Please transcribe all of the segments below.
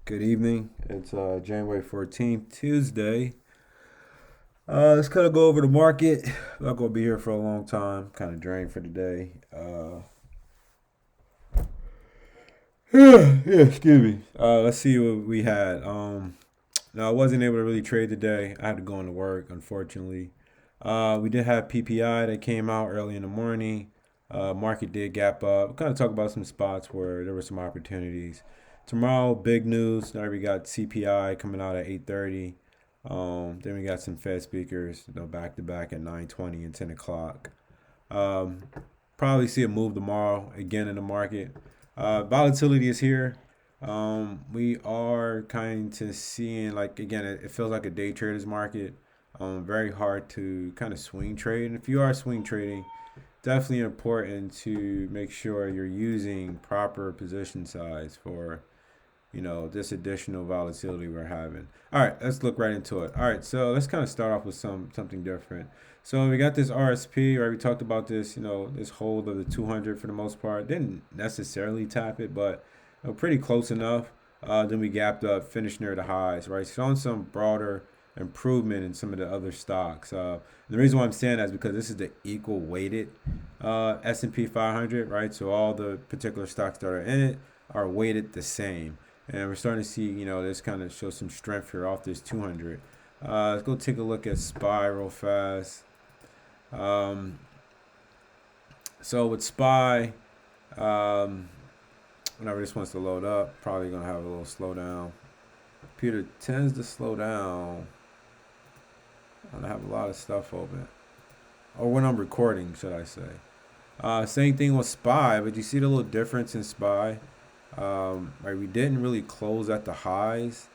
Good evening. It's January 14th, Tuesday. Let's kind of go over the market. I'm not going to be here for a long time. Kind of drained for the day. Yeah, excuse me. Let's see what we had. No, I wasn't able to really trade today. I had to go into work, unfortunately. We did have PPI that came out early in the morning. Market did gap up. Kind of talk about some spots where there were some opportunities. Tomorrow, big news. Now we got CPI coming out at 8:30. Then we got some Fed speakers, back to back at 9:20 and 10 o'clock. Um, Probably see a move tomorrow again in the market. Volatility is here. We are kind of seeing, like, again, it feels like a day trader's market. Very hard to kind of swing trade. And if you are swing trading, definitely important to make sure you're using proper position size for this additional volatility we're having. All right, let's look right into it. All right, so let's kind of start off with something different. So we got this RSP, right? We talked about this, this hold of the 200 for the most part. Didn't necessarily tap it, but pretty close enough. Then we gapped up, finished near the highs, right? Showing some broader improvement in some of the other stocks. The reason why I'm saying that is because this is the equal weighted S&P 500, right? So all the particular stocks that are in it are weighted the same. And we're starting to see, this kind of show some strength here off this 200. Let's go take a look at SPY real fast. Um, so with SPY, whenever this wants to load up, probably going to have a little slowdown. Computer tends to slow down. I'm going to have a lot of stuff open. Or when I'm recording, should I say. Same thing with SPY, but you see the little difference in SPY? Right, we didn't really close at the highs.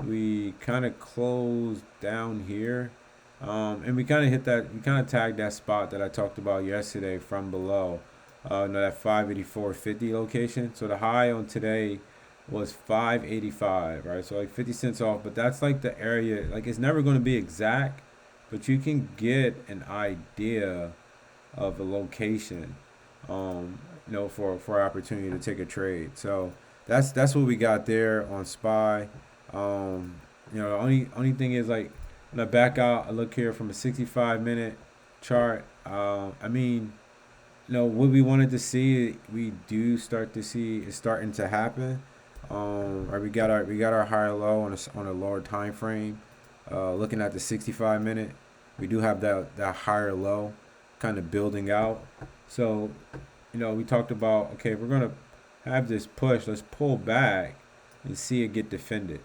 We kind of closed down here, and we kind of hit that. We kind of tagged that spot that I talked about yesterday from below. That 584.50 location. So the high on today was 585, right? So like 50 cents off, but that's like the area. Like it's never going to be exact, but you can get an idea of the location. Um, for opportunity to take a trade. So that's what we got there on SPY. The only thing is, like, when I back out, I look here from a 65-minute chart. I mean, what we wanted to see, we do start to see is starting to happen. Right, we got our higher low on a lower time frame. Looking at the 65-minute, we do have that higher low kind of building out. So we talked about, okay, we're gonna have this push. Let's pull back and see it get defended,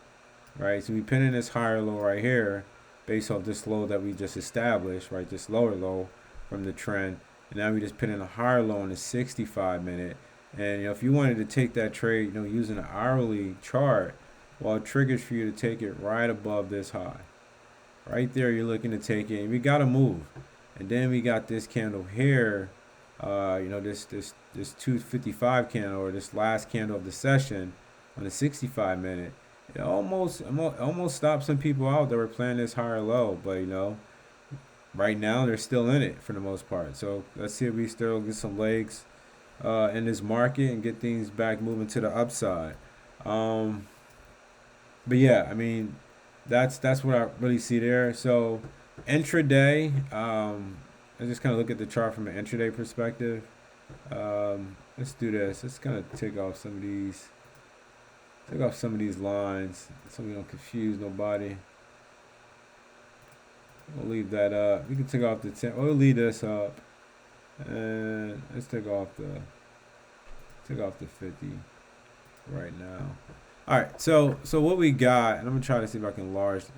right? So we pin in this higher low right here, based off this low that we just established, right? This lower low from the trend, and now we just pin in a higher low on the 65-minute. And if you wanted to take that trade, using an hourly chart, well, it triggers for you to take it right above this high, right there. You're looking to take it, and we got to move. And then we got this candle here, this 255 candle, or this last candle of the session on the 65-minute. It almost stopped some people out that were playing this higher low, but right now they're still in it for the most part. So let's see if we still get some legs in this market and get things back moving to the upside. Um, but yeah, I mean, that's what I really see there. So intraday, I just kind of look at the chart from an intraday perspective. Let's do this. Let's kind of take off some of these lines, so we don't confuse nobody. We'll leave that up. We can take off the 10. We'll leave this up, and let's take off the 50 right now. All right. So what we got, and I'm gonna try to see if I can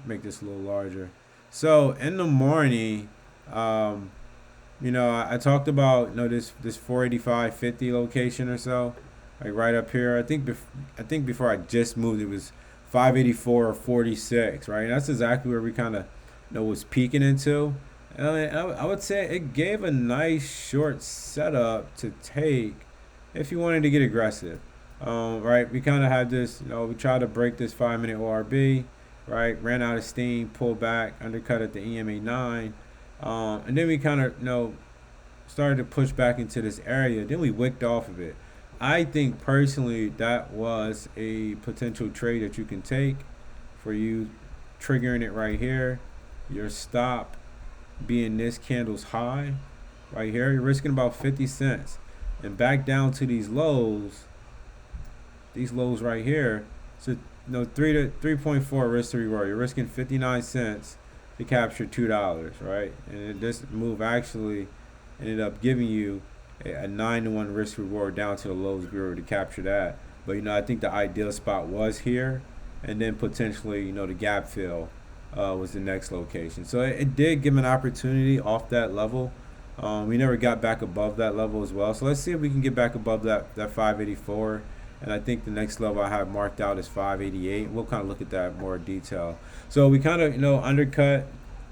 make this a little larger. So in the morning, um, I talked about this 485.50 location or so, like right up here. I think before I just moved, it was 584 or 46, right? And that's exactly where we kind of was peaking into. And I would say it gave a nice short setup to take if you wanted to get aggressive. Right, we kind of had this. We tried to break this 5-minute ORB, right? Ran out of steam, pulled back, undercut at the EMA 9. And then we kind of, started to push back into this area. Then we wicked off of it. I think personally that was a potential trade that you can take for you triggering it right here. Your stop being this candle's high right here. You're risking about 50 cents. And back down to these lows right here. So no 3.4 risk to reward. You're risking 59 cents to capture $2, right? And this move actually ended up giving you a 9-to-1 risk reward down to the lows bureau to capture that. But I think the ideal spot was here, and then potentially the gap fill was the next location. So it did give an opportunity off that level. We never got back above that level as well. So let's see if we can get back above that 584. And I think the next level I have marked out is 588. We'll kind of look at that more in detail. So we kind of undercut.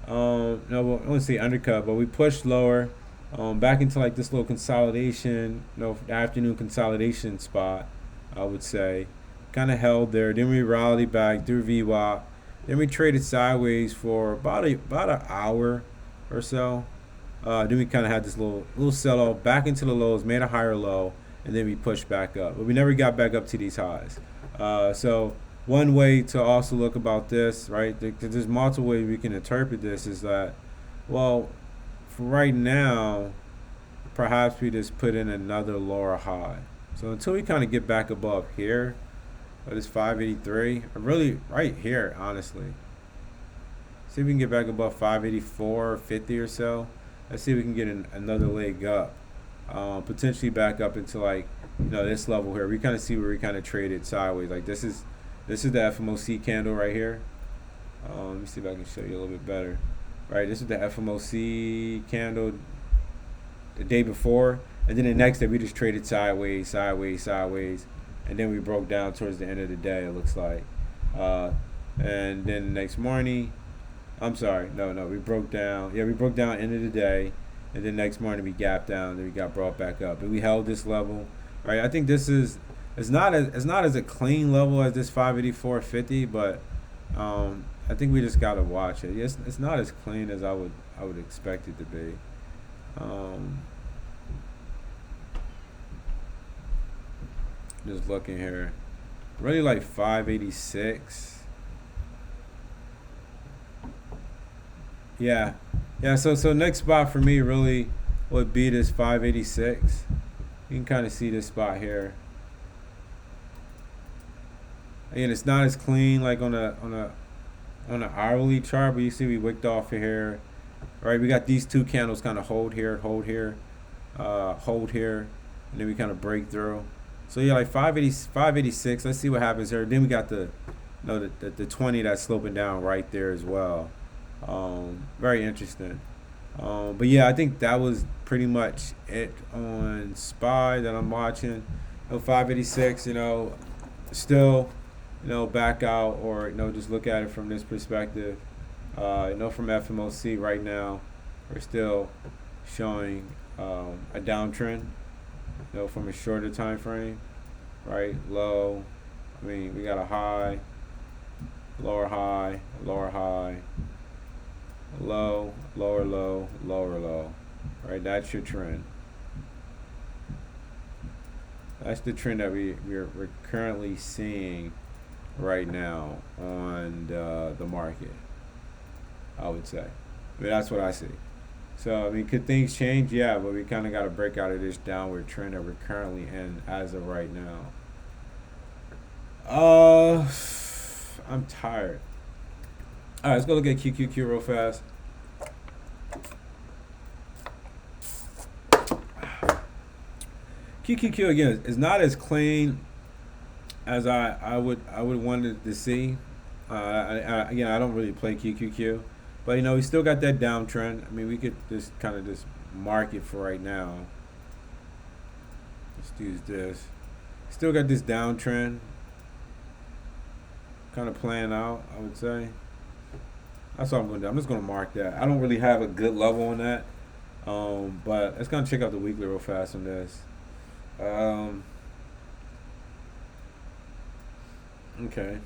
No, I won't say undercut, but we pushed lower. Back into like this little consolidation, the afternoon consolidation spot, I would say. Kind of held there. Then we rallied back through VWAP. Then we traded sideways for about an hour or so. Then we kind of had this little sell-off back into the lows, made a higher low, and then we pushed back up. But we never got back up to these highs. So one way to also look about this, right, because there's multiple ways we can interpret this, is that, well, for right now, perhaps we just put in another lower high. So until we kind of get back above here, this 583, really right here, honestly. See if we can get back above 584.50 or so. Let's see if we can get another leg up. Potentially back up into like this level here. We kind of see where we kind of traded sideways. Like this is the FMOC candle right here. Let me see if I can show you a little bit better. Right, this is the FMOC candle the day before, and then the next day we just traded sideways, and then we broke down towards the end of the day. It looks like, and then the next morning, I'm sorry, no, we broke down. Yeah, we broke down end of the day. And then next morning we gapped down, then we got brought back up. But we held this level, right? I think this is it's not as a clean level as this 584.50, but I think we just gotta watch it. It's not as clean as I would expect it to be. Just looking here, really like 586. Yeah. So next spot for me really would be this 586. You can kind of see this spot here. Again, it's not as clean like on a hourly chart, but you see we wicked off here. Right, we got these two candles kind of hold here, and then we kind of break through. So yeah, like 586. Let's see what happens here. Then we got the 20 that's sloping down right there as well. Very interesting. But yeah, I think that was pretty much it on SPY that I'm watching. 586, still, back out or, just look at it from this perspective. From FMOC right now, we're still showing a downtrend, from a shorter time frame, right? Low. I mean, we got a high, lower high, lower high, low, lower low, lower low, right? That's your trend. That's the trend that we're currently seeing right now on the market, I would say. I mean, that's what I see. So, I mean, could things change? Yeah, but we kind of got to break out of this downward trend that we're currently in as of right now. I'm tired. All right, let's go look at QQQ real fast. QQQ again is not as clean as I would want it to see. I don't really play QQQ, but we still got that downtrend. I mean, we could just kind of just mark it for right now. Let's use this. Still got this downtrend, kind of playing out, I would say. That's what I'm going to do. I'm just going to mark that. I don't really have a good level on that, but let's kind of check out the weekly real fast on this. Okay,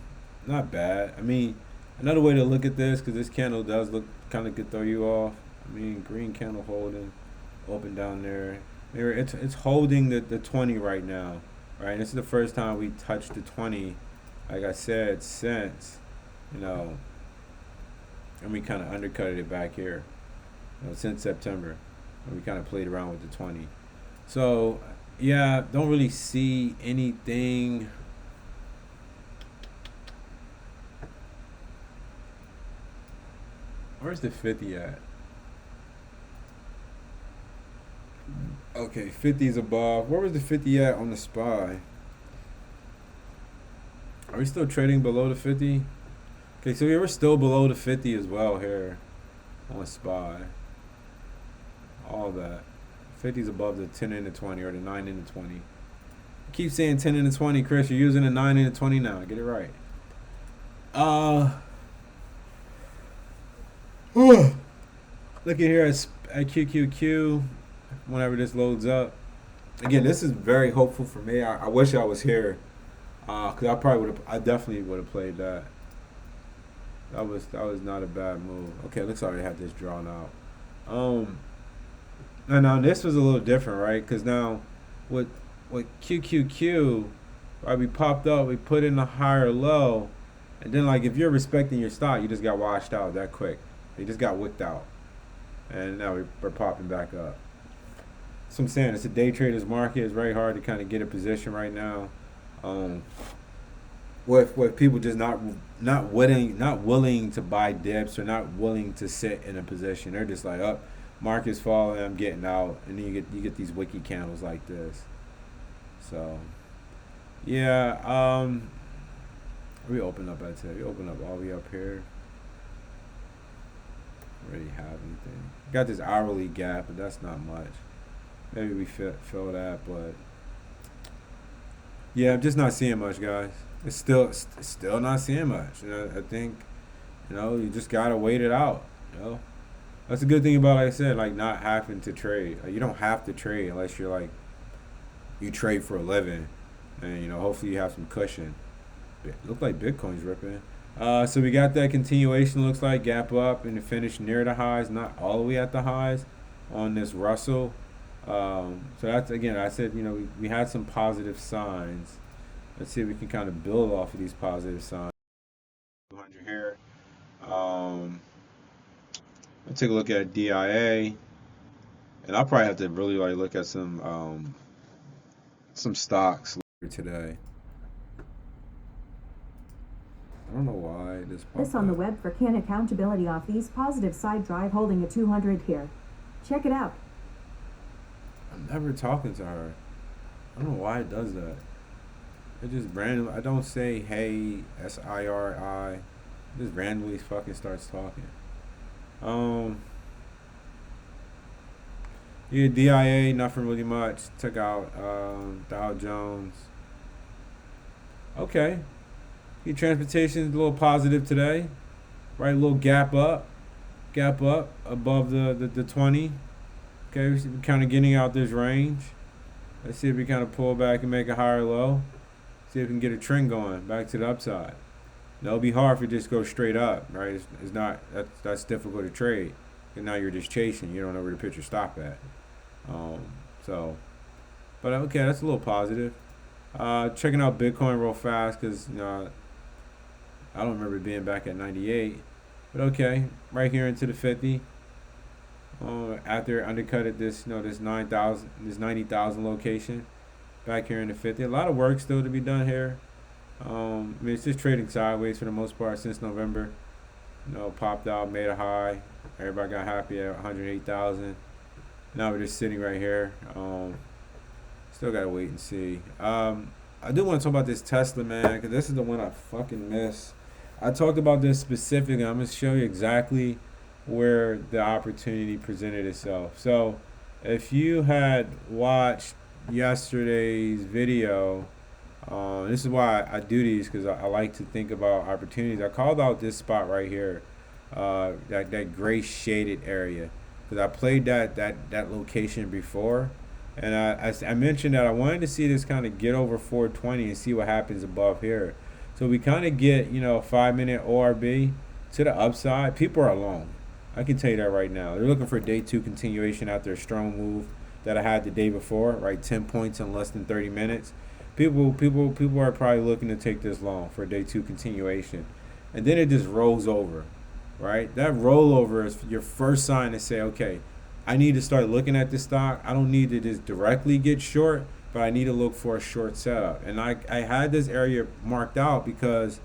not bad. I mean, another way to look at this, because this candle does look kind of could throw you off. I mean, green candle holding, open down there. It's holding the 20 right now. right? This is the first time we touched the 20, like I said, since, you know, and we kind of undercutted it back here, since September, and we kind of played around with the 20. So, yeah, don't really see anything. Where's the 50 at? Okay, 50 is above. Where was the 50 at on the SPY? Are we still trading below the 50? Okay, so we were still below the 50 as well here on SPY. All that. 50 is above the 10 and the 20 or the 9 and the 20. Keep saying 10 and the 20, Chris. You're using the 9 and the 20 now. Get it right. Looking here at QQQ, whenever this loads up. Again, this is very hopeful for me. I wish I was here, cause I definitely would have played that. That was not a bad move. Okay, looks like I had this drawn out. And now this was a little different, right? Cause now, with QQQ, right, we popped up, we put in a higher low, and then like if you're respecting your stock, you just got washed out that quick. You just got wicked out, and now we're popping back up. So I'm saying it's a day trader's market. It's very hard to kind of get a position right now. With people just not willing to buy dips or not willing to sit in a position. They're just like, oh, market's falling, I'm getting out, and then you get these wiki candles like this. So yeah, we open up at today. We open up all the way up here. Already have anything. Got this hourly gap, but that's not much. Maybe we fill that, but yeah, I'm just not seeing much, guys. It's still not seeing much. I think, you just gotta wait it out. That's a good thing about, like I said, like not having to trade. Like, you don't have to trade unless you're like you trade for a living, and hopefully you have some cushion. Look like Bitcoin's ripping. So we got that continuation. Looks like gap up and the finish near the highs, not all the way at the highs on this Russell. So that's, again, I said, we had some positive signs. Let's see if we can kind of build off of these positive signs. 200 here. Let's take a look at DIA, and I'll probably have to really like look at some stocks later today. I don't know why this. This on the web for can accountability off these positive side drive holding a 200 here. Check it out. I'm never talking to her. I don't know why it does that. It just randomly. I don't say hey SIRI. It just randomly fucking starts talking. Yeah, DIA, nothing really much. Took out Dow Jones. Okay. Transportation is a little positive today. Right, a little gap up above the 20. Okay, we're kind of getting out this range. Let's see if we kind of pull back and make a higher low. See if we can get a trend going back to the upside. It'll be hard if it just goes straight up, right? It's not, that's difficult to trade. And now you're just chasing. You don't know where to put your stop at. But okay, that's a little positive. Checking out Bitcoin real fast because I don't remember being back at 98. But okay, right here into the 50. After it undercutted this, this 9,000, this 90,000 location, back here in the 50. A lot of work still to be done here. It's just trading sideways for the most part since November. Popped out, made a high. Everybody got happy at 108,000. Now we're just sitting right here. Still gotta wait and see. I do want to talk about this Tesla, man, because this is the one I fucking miss. I talked about this specifically. I'm gonna show you exactly where the opportunity presented itself. So, if you had watched yesterday's video, this is why I do these, because I like to think about opportunities. I called out this spot right here, that gray shaded area, because I played that location before, and I mentioned that I wanted to see this kind of get over 420 and see what happens above here. So we kind of get 5-minute ORB to the upside. People are long. I can tell you that right now. They're looking for day 2 continuation after a strong move that I had the day before, right? 10 points in less than 30 minutes. People are probably looking to take this long for day two continuation, and then it just rolls over, right? That rollover is your first sign to say, okay, I need to start looking at this stock. I don't need to just directly get short, but I need to look for a short setup. And I had this area marked out because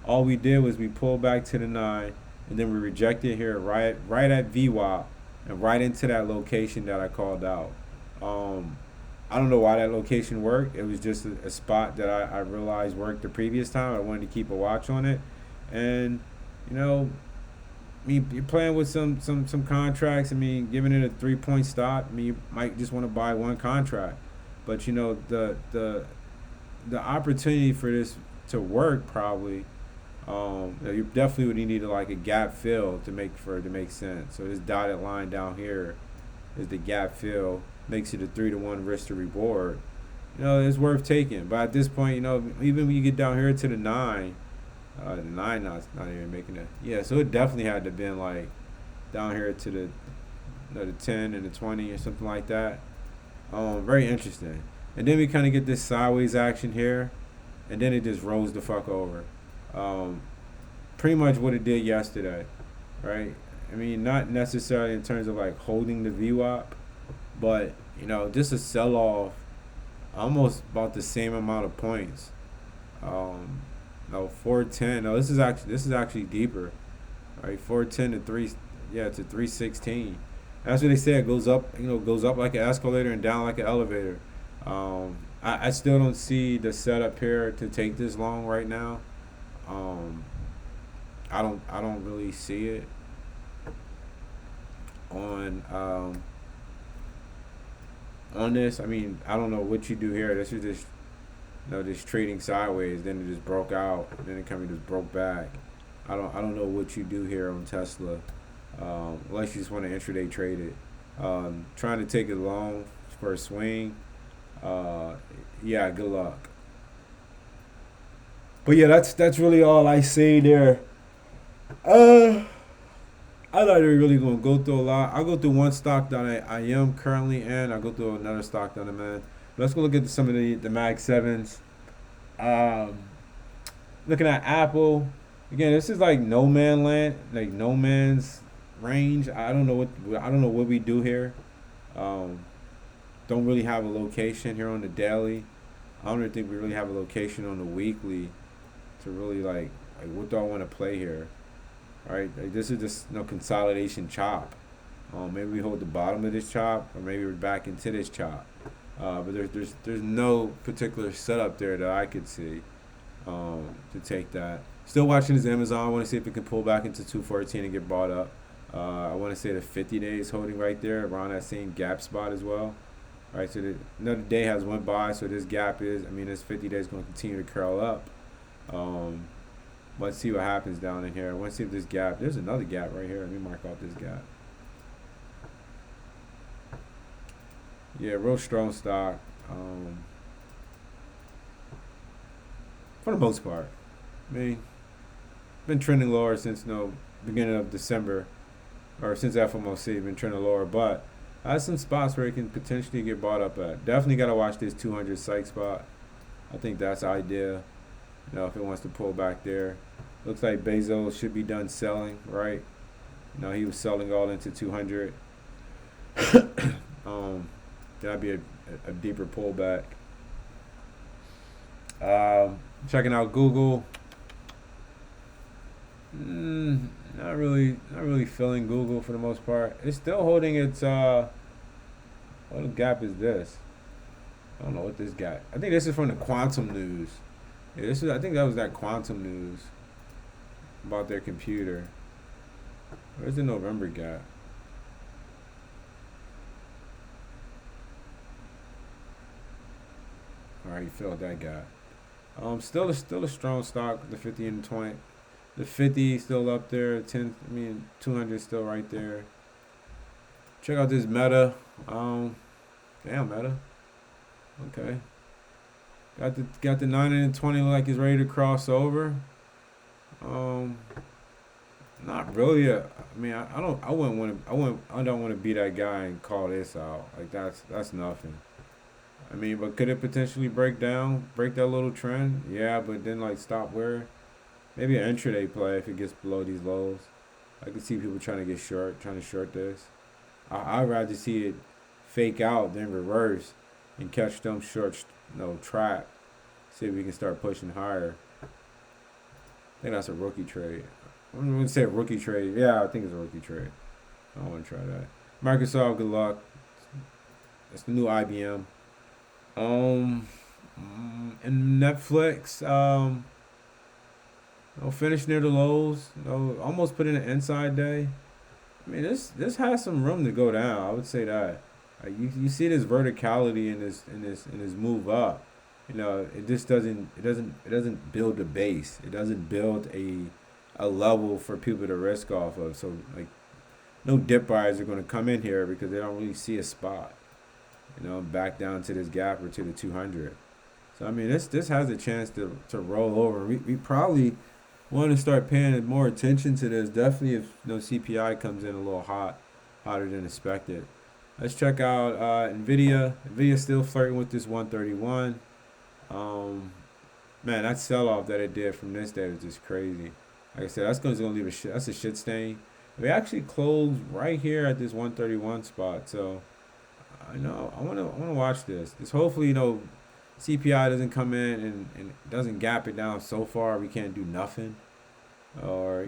all we did was we pulled back to the 9, and then we rejected here right at VWAP and right into that location that I called out. I don't know why that location worked. It was just a spot that I realized worked the previous time. I wanted to keep a watch on it. And, you know, I mean, you're playing with some contracts. I mean, giving it a 3-point stop. I mean, you might just want to buy one contract. But, you know, the opportunity for this to work probably, you definitely would need like a gap fill to make sense. So this dotted line down here is the gap fill, makes it a 3-to-1 risk to reward. You know, it's worth taking. But at this point, you know, even when you get down here to the 9, the 9 not even making it. Yeah, so it definitely had to have been like down here to the 10 and the 20 or something like that. Very interesting. And then we kind of get this sideways action here, and then it just rolls the fuck over. Pretty much what it did yesterday, right? I mean, not necessarily in terms of like holding the VWAP, but you know, just a sell off, almost about the same amount of points. No, 410. No, this is actually deeper, right? 410 to 3, yeah, to 316. That's what they say. It goes up, you know, goes up like an escalator and down like an elevator. I still don't see the setup here to take this long right now. I don't really see it on this. I mean, I don't know what you do here. This is just, you know, just trading sideways. Then it just broke out. Then it kind of just broke back. I don't know what you do here on Tesla, unless you just want to intraday trade it. Trying to take it long for a swing. Yeah, good luck. But yeah, that's really all I say there. I'm not really gonna go through a lot. I'll go through one stock that I am currently in. I'll go through another stock that I'm in. Let's go look at some of the Mag Sevens. Um, Looking at Apple. Again, this is like no man land, like no man's range. I don't know what we do here. Um, don't really have a location here on the daily. I don't even think we really have a location on the weekly to really like what do I want to play here? All right, like this is just consolidation chop. Maybe we hold the bottom of this chop, or maybe we're back into this chop. But there's no particular setup there that I could see to take that. Still watching this Amazon. I want to see if it can pull back into 214 and get bought up. I want to say the 50 days holding right there around that same gap spot as well. All right, so another day has went by, so this gap is, I mean, this 50 days is going to continue to curl up. Let's see what happens down in here. I want to see if this gap, there's another gap right here. Let me mark off this gap. Yeah, real strong stock. For the most part. I mean, been trending lower since beginning of December, or since FOMC, been trending lower, but I have some spots where it can potentially get bought up at. Definitely got to watch this 200 psych spot. I think that's ideal. You know, if it wants to pull back there. Looks like Bezos should be done selling, right? You know, he was selling all into 200. That'd be a deeper pullback. Checking out Google. Not really feeling Google for the most part. It's still holding its what gap is this? I don't know what this gap. I think this is from the quantum news. Yeah, I think that was that quantum news about their computer. Where's the November gap? All right, you filled that gap. Still a strong stock. The 50 and 20. The 50 still up there. 200 still right there. Check out this Meta. Damn Meta. Okay. Got the 9 and 20 look like it's ready to cross over. Not really. I mean, I don't want to be that guy and call this out. Like that's nothing. I mean, but could it potentially break down, break that little trend? Yeah, but then like stop where? Maybe an intraday play if it gets below these lows. I could see people trying to get short, trying to short this. I'd rather see it fake out than reverse and catch them short, trap. See if we can start pushing higher. I think that's a rookie trade. I'm gonna say a rookie trade. Yeah, I think it's a rookie trade. I want to try that. Microsoft, good luck. It's the new IBM. Um, and Netflix. Finish near the lows. Almost put in an inside day. I mean, this has some room to go down. I would say that. You see this verticality in this move up. It just doesn't build a base. It doesn't build a level for people to risk off of. So like, no dip buyers are going to come in here because they don't really see a spot. Back down to this gap or to the 200. So I mean, this has a chance to roll over. We probably want to start paying more attention to this. Definitely if no CPI comes in a little hotter than expected. Let's check out Nvidia. Nvidia's still flirting with this 131. Man, that sell off that it did from this day was just crazy. Like I said, that's going to leave that's a shit stain. We actually closed right here at this 131 spot. So I know I want to watch this. Hopefully CPI doesn't come in and doesn't gap it down so far we can't do nothing, or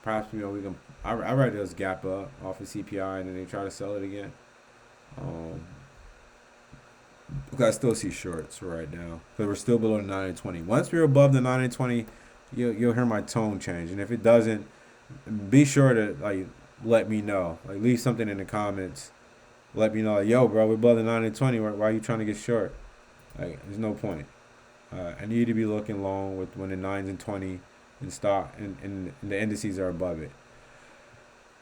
perhaps we can. I rather just gap up off of CPI and then they try to sell it again. Because I still see shorts right now because we're still below the 920. Once we're above the 920, you'll hear my tone change, and if it doesn't, be sure to let me know. Leave something in the comments. Let me know, yo, bro, we're above the 920. Why are you trying to get short? There's no point. I need to be looking long with when the 9s and 20 in stock and the indices are above it.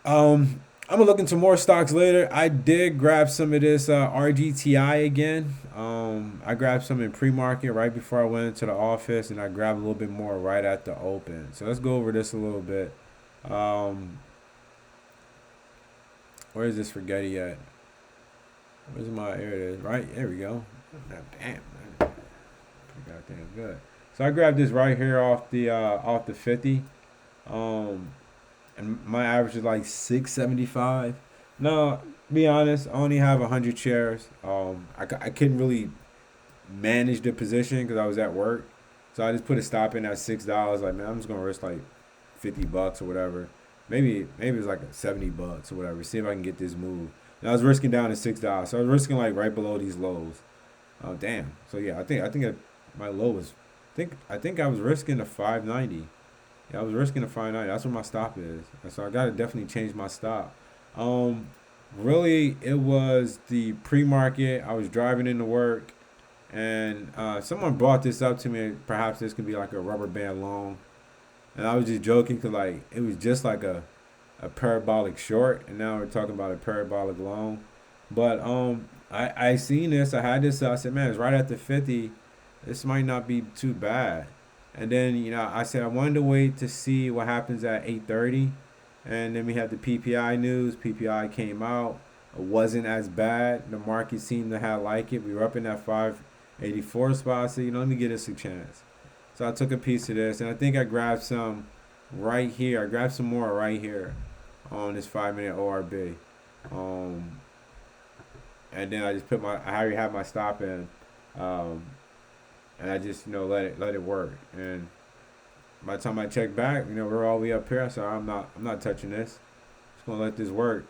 I'm gonna look into more stocks later. I did grab some of this RGTI again. I grabbed some in pre-market right before I went into the office, and I grabbed a little bit more right at the open. So let's go over this a little bit. Where is this for Getty at? Where's my? Here it is. Right, there we go. Damn, man. Pretty goddamn good. So I grabbed this right here off the 50. And my average is like 675. No, be honest, I only have 100 shares. I couldn't really manage the position because I was at work, so I just put a stop in at $6. Like, man, I'm just gonna risk like $50 or whatever. Maybe it's like $70 or whatever. See if I can get this move. And I was risking down to $6, so I was risking like right below these lows. Oh damn. So yeah, I think my low was. I think I was risking a 590. Yeah, I was risking a 590. That's where my stop is. And so I gotta definitely change my stop. Really, it was the pre-market. I was driving into work, and someone brought this up to me. Perhaps this could be like a rubber band long, and I was just joking because like it was just like a parabolic short, and now we're talking about a parabolic long. But I seen this. I had this. I said, man, it's right at the 50. This might not be too bad. And then I said I wanted to wait to see what happens at 8:30, and then we had the PPI news. PPI came out. It wasn't as bad. The market seemed to have like it. We were up in that 584 spot. So let me give this a chance. So I took a piece of this, and I think I grabbed some right here. I grabbed some more right here on this 5-minute ORB. And then I just I already had my stop in. And I just let it work. And by the time I check back, we're all the way up here. So I'm not touching this. Just gonna let this work.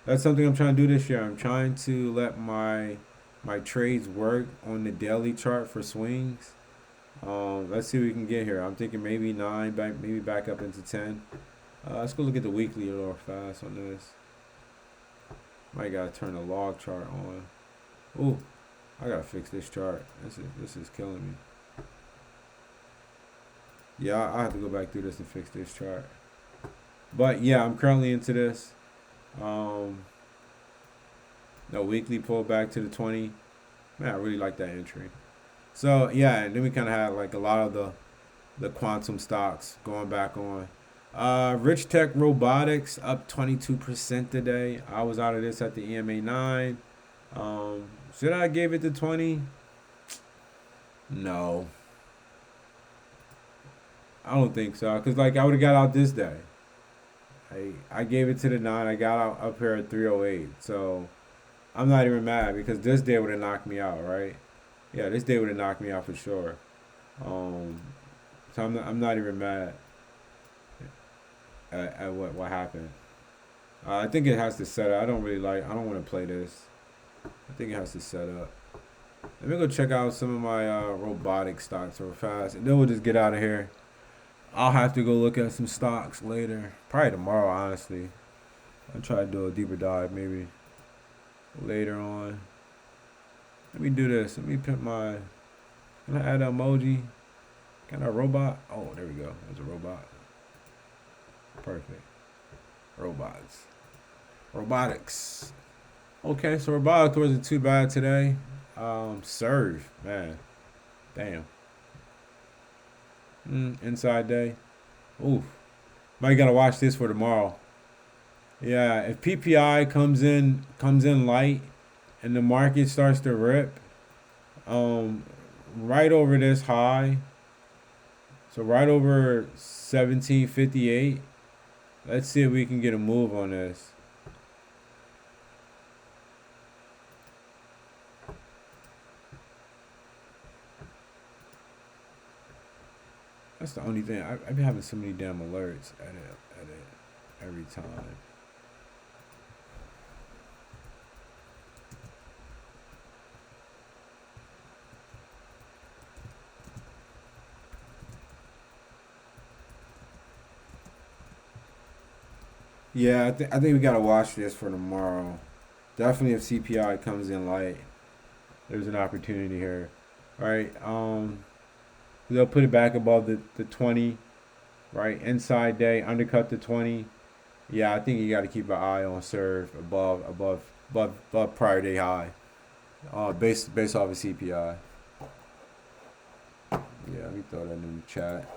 That's something I'm trying to do this year. I'm trying to let my trades work on the daily chart for swings. Let's see what we can get here. I'm thinking maybe 9, maybe back up into 10. Let's go look at the weekly a little fast on this. Might gotta turn the log chart on. Ooh. I gotta fix this chart. This is killing me. Yeah, I have to go back through this and fix this chart. But yeah, I'm currently into this. No weekly pullback to the 20. Man, I really like that entry. So yeah, and then we kind of had like a lot of the quantum stocks going back on. Rich Tech Robotics up 22% today. I was out of this at the EMA 9. Should I give it to 20? No. I don't think so. Cause like I would have got out this day. I gave it to the 9. I got out up here at 308. So I'm not even mad because this day would have knocked me out, right? Yeah, this day would have knocked me out for sure. Um, so I'm not even mad at what happened. I think it has to set up. I don't really like. I don't want to play this. I think it has to set up. Let me go check out some of my robotic stocks real fast, and then we'll just get out of here. I'll have to go look at some stocks later, probably tomorrow. Honestly, I'll try to do a deeper dive maybe later on. Let me do this. Let me put my. Can I add an emoji? Can I robot? Oh, there we go. There's a robot. Perfect. Robots. Robotics. Okay, so robotics wasn't too bad today. Serve, man. Damn. Inside day. Oof. Might gotta watch this for tomorrow. Yeah, if PPI comes in light and the market starts to rip, um, right over this high, so right over 1758. Let's see if we can get a move on this. That's the only thing. I've been having so many damn alerts at it every time. Yeah, I think we gotta watch this for tomorrow. Definitely, if CPI comes in light, there's an opportunity here. All right. They'll put it back above the 20. Right, inside day, undercut the 20. Yeah, I think you got to keep an eye on serve above prior day high. Based off of CPI. Yeah, let me throw that in the chat.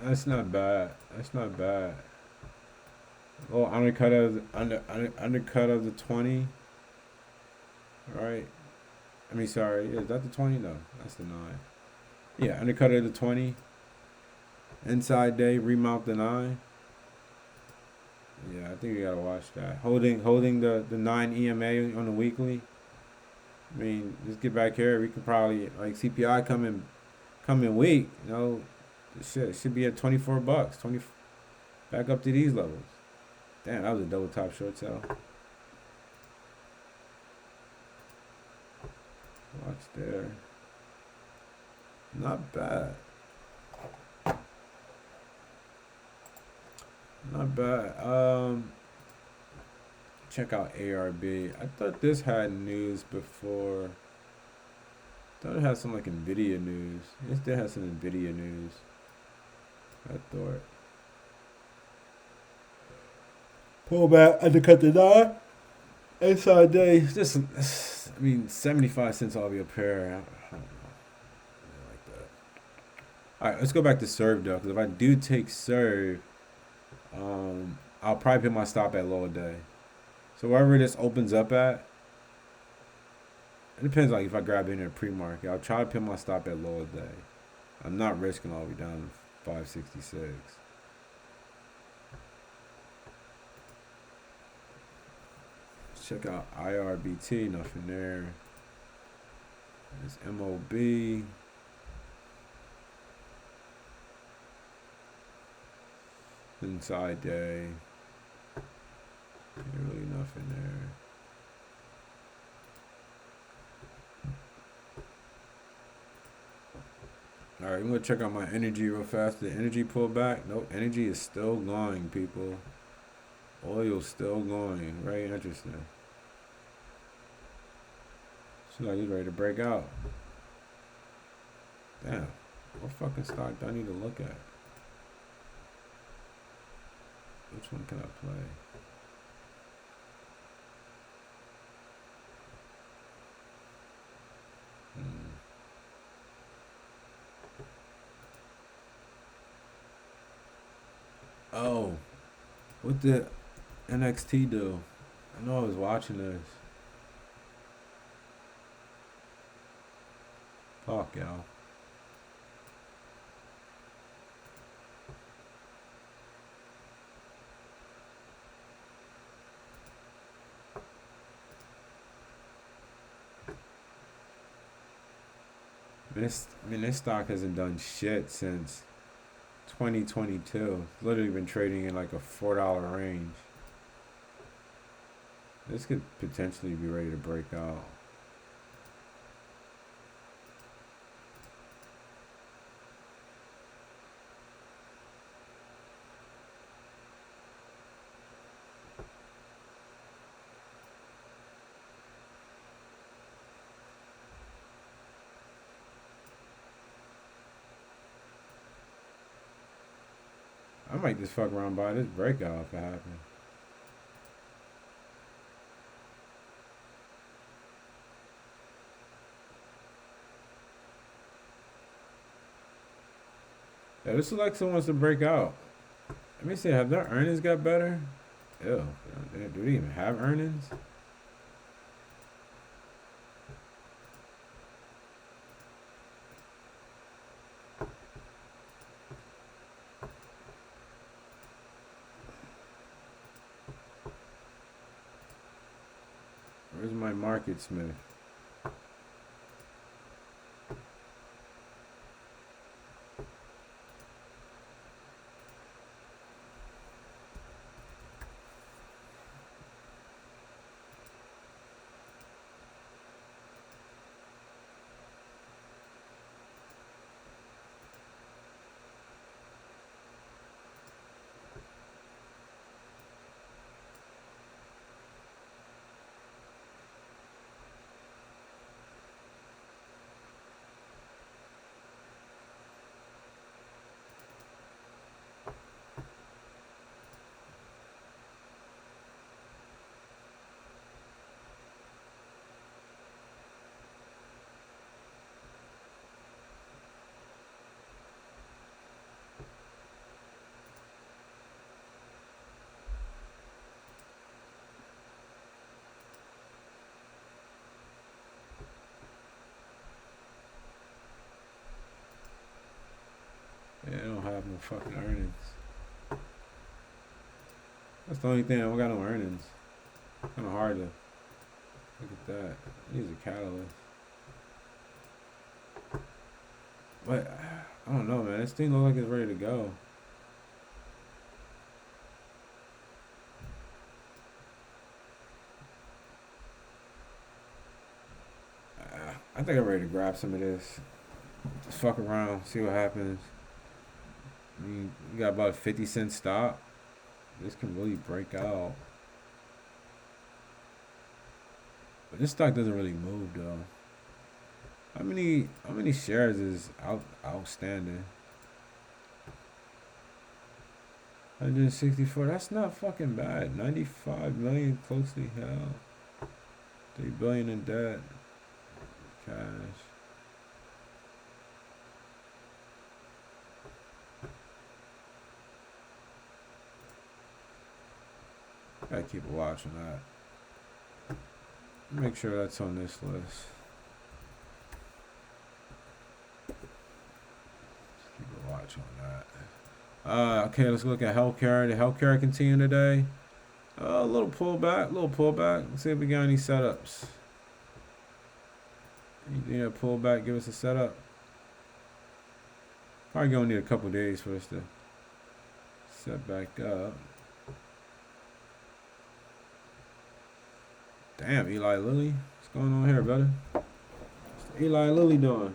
That's not bad. That's not bad. Oh, undercut of the 20. All right. I mean, sorry. Is that the 20? No, that's the 9. Yeah, undercut of the 20. Inside day, remount the 9. Yeah, I think you gotta watch that. Holding the 9 EMA on the weekly. I mean, just get back here. We could probably like CPI coming weak. Shit should be at $24. 20 back up to these levels. Damn, that was a double top short sell. Watch there. Not bad. Not bad. Check out ARB. I thought this had news before. I thought it had some like Nvidia news. It still has some Nvidia news. I thought. Pull back, undercut the 9. Inside day. Just, I mean, 75 cents all the way up here. I don't know. I like that. All right, let's go back to serve though, because if I do take serve, I'll probably put my stop at lower day. So wherever this opens up at, it depends. Like if I grab it in a pre-market, I'll try to put my stop at lower day. I'm not risking all the way down to 566. Let's check out IRBT. Nothing there. There's MOB. Inside day. Ain't really nothing there. All right, I'm gonna check out my energy real fast. The energy pullback. Nope, energy is still going, people. Oil's still going. Very interesting. So like he's ready to break out. Damn, what fucking stock do I need to look at? Which one can I play? What did NXT do? I know I was watching this. Fuck, yo. This stock hasn't done shit since 2022. It's literally been trading in like a $4 range. This could potentially be ready to break out. I might just fuck around by this breakout if it happens. Yeah, this looks like someone wants to break out. Let me see, have their earnings got better? Ew. Do they even have earnings? Where's my market Smith? Yeah, I don't have no fucking earnings. That's the only thing. I don't got no earnings. Kind of hard to look at that. These are catalyst. But I don't know, man. This thing looks like it's ready to go. I think I'm ready to grab some of this. Just fuck around, see what happens. I mean, you got about a 50-cent stop. This can really break out. But this stock doesn't really move though. How many shares is outstanding? 164. That's not fucking bad. 95 million closely held. 3 billion in debt. Cash. Gotta keep a watch on that. Make sure that's on this list. Just keep a watch on that. Okay, let's look at healthcare. The healthcare continue today. A little pullback. Let's see if we got any setups. Anything that pullback, give us a setup. Probably gonna need a couple days for us to set back up. Damn, Eli Lilly. What's going on here, brother? What's Eli Lilly doing?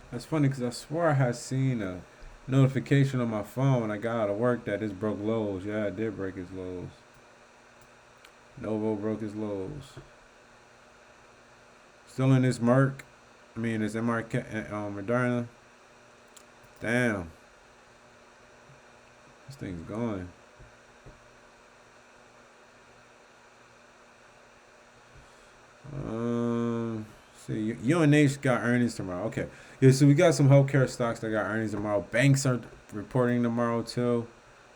That's funny because I swore I had seen a notification on my phone when I got out of work that this broke lows. Yeah, it did break his lows. Novo broke his lows. Still in this Merck. I mean, this Moderna. Damn. This thing's going. See, UNH got earnings tomorrow. Okay. Yeah, so we got some healthcare stocks that got earnings tomorrow. Banks are reporting tomorrow too.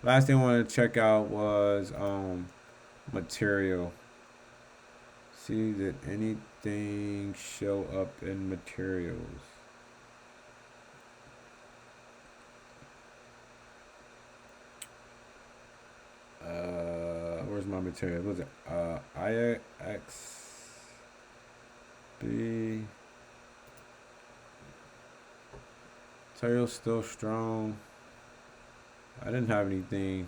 Last thing I wanted to check out was material. See, did anything show up in materials? Where's my material? What was it? IXB. Material still strong. I didn't have anything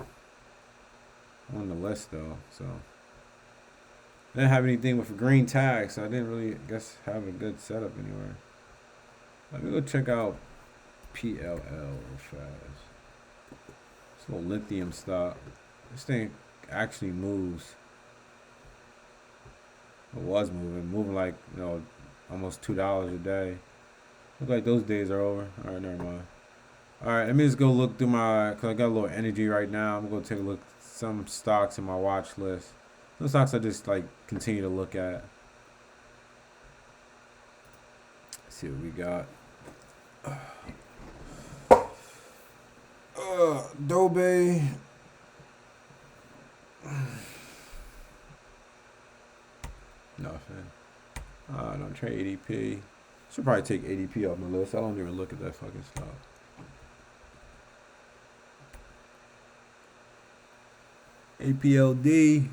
on the list though, so I didn't have anything with a green tag, so I didn't really, I guess, have a good setup anywhere. Let me go check out PLL real fast. This little lithium stock. This thing actually moves. It was moving like almost $2 a day. Look like those days are over. All right, never mind. All right, let me just go look through cause I got a little energy right now. I'm gonna take a look at some stocks in my watch list. Some stocks I just like continue to look at. Let's see what we got. Adobe. Nothing. Don't trade ADP. Should probably take ADP off my list. I don't even look at that fucking stock. APLD.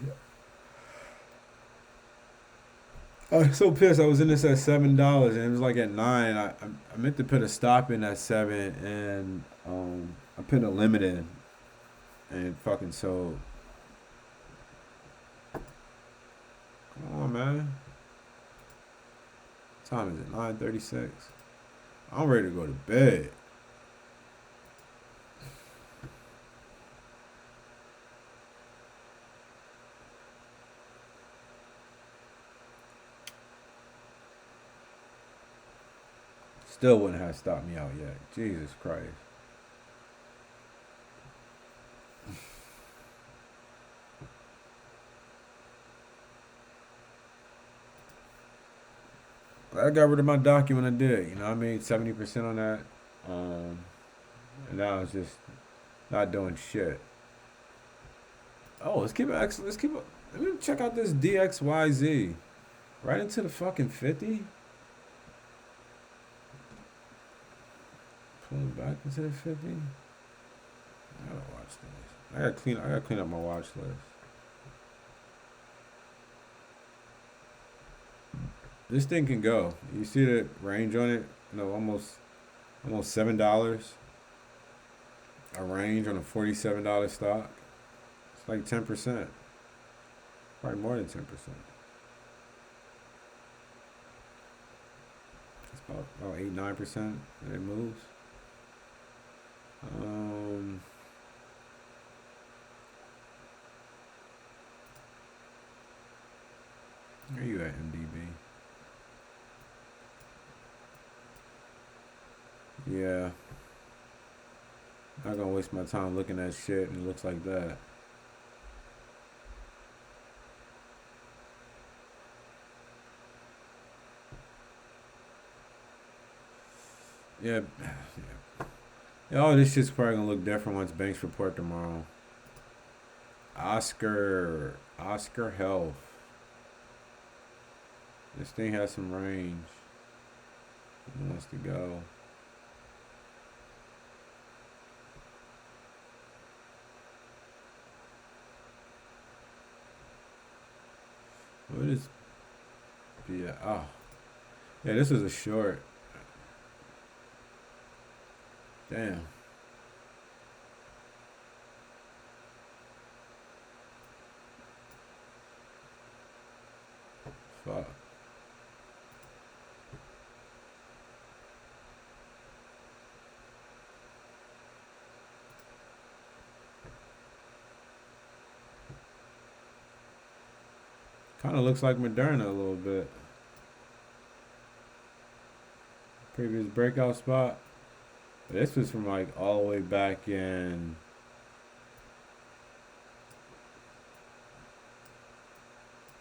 I was so pissed. I was in this at $7 and it was like at 9. I meant to put a stop in at 7 and I put a limit in and it fucking sold. Come on, man. What time is it? 9:36. I'm ready to go to bed. Still wouldn't have stopped me out yet. Jesus Christ. But I got rid of my document. I did. I made 70% on that. And now it's just not doing shit. Oh, let's keep it. Let's keep it. Let me check out this DXYZ. Right into the fucking 50. Pulling back into the 50. I gotta watch this. I gotta clean up my watch list. This thing can go. You see the range on it? Almost $7. A range on a $47 stock. It's like 10%. Probably more than 10%. It's about 8-9% that it moves. Where you at, MDB? Yeah. Not gonna waste my time looking at shit and it looks like that. Yeah. Yeah, all this shit's probably gonna look different once banks report tomorrow. Oscar Health. This thing has some range. It wants to go. What is? Yeah. Oh. Yeah. This is a short. Damn. Fuck. Kind of looks like Moderna a little bit. Previous breakout spot. This was from like all the way back in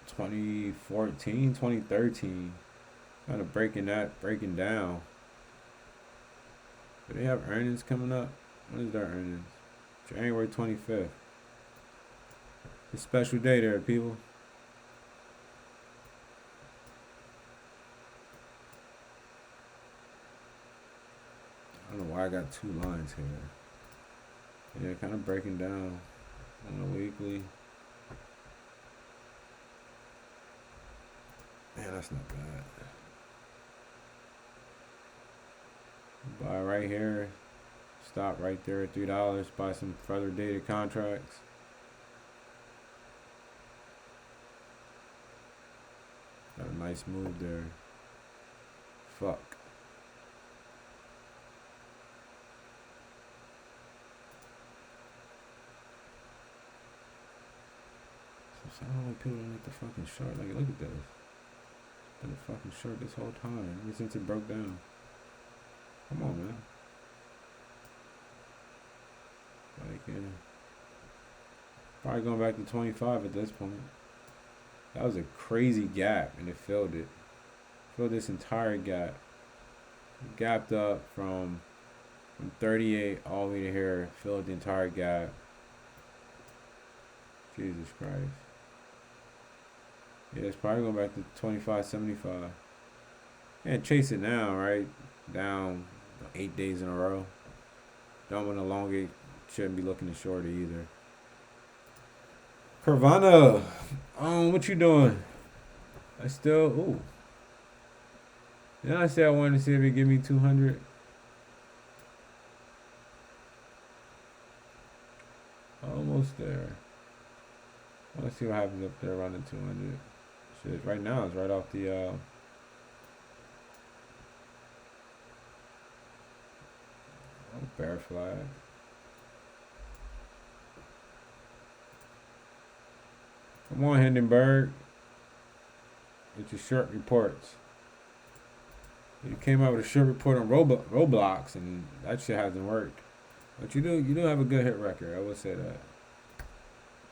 2014, 2013. Kind of breaking down. Do they have earnings coming up? When is their earnings? January 25th. It's a special day there, people. I don't know why I got two lines here. Yeah, kind of breaking down on a weekly. Man, that's not bad. Buy right here. Stop right there at $3. Buy some further dated contracts. Got a nice move there. Fuck. So I don't like people don't like the fucking short. Like, look at this. Been a fucking short this whole time. Ever since it broke down. Come on, man. Like, yeah. Probably going back to 25 at this point. That was a crazy gap, and it filled it. Filled this entire gap. It gapped up from 38 all the way to here. Filled the entire gap. Jesus Christ. Yeah, it's probably going back to 25.75. And chase it now, right? Down 8 days in a row. Don't want to elongate. Shouldn't be looking to short it either. Carvana, what you doing? I still, ooh. Then I said I wanted to see if it give me 200. Almost there. Let's see what happens up there around the 200. Shit, right now it's right off the, bear flag. Come on, Hindenburg. Get your short reports. You came out with a short report on Roblox, and that shit hasn't worked. But you do have a good hit record. I will say that.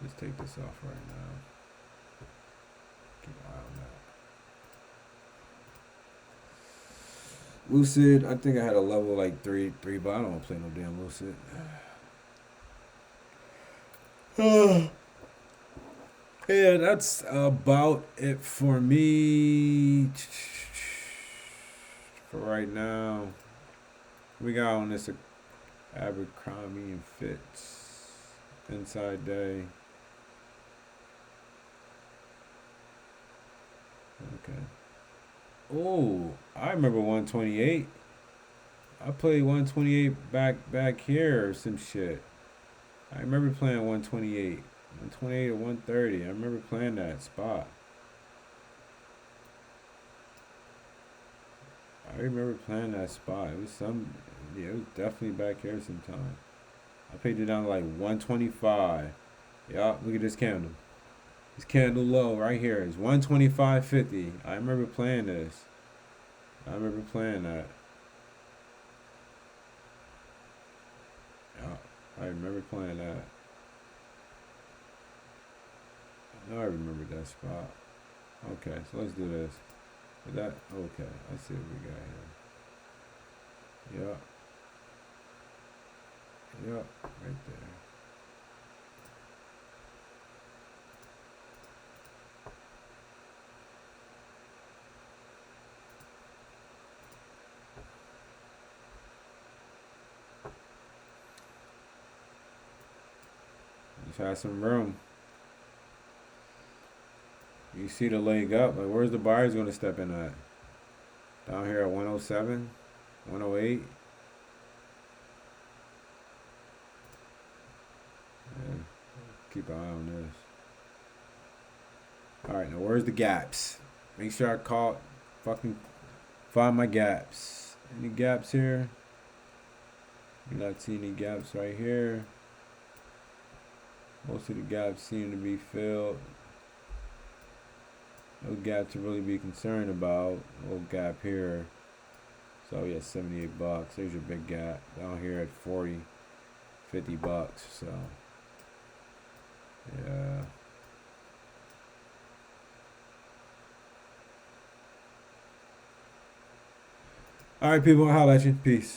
Let's take this off right now. Keep an eye on that. Lucid, I think I had a level like 3, but I don't want to play no damn Lucid. Yeah, that's about it for me. For right now, we got on this Abercrombie and Fitz inside day. Okay. Oh, I remember 128. I played 128 back here or some shit. I remember playing 128. 128 or 130. I remember playing that spot. I remember playing that spot. It was it was definitely back here sometime. I paid it down to like 125. Yeah, look at this candle. This candle low right here is 125.50. I remember playing this. I remember playing that. Yeah, I remember playing that. I know I remember that spot. Okay, so let's do this. Is that okay? Let's see what we got here. Yep. Yep, right there. Just have some room. You see the leg up. Like, where's the buyers going to step in at? Down here at 107, 108. Yeah. Keep an eye on this. Alright, now where's the gaps? Make sure I find my gaps. Any gaps here? You not see any gaps right here. Most of the gaps seem to be filled. No gap to really be concerned about. Little gap here. So yeah, $78. There's your big gap. Down here at 40, $50. So yeah. All right, people. I'll holla at you. Peace.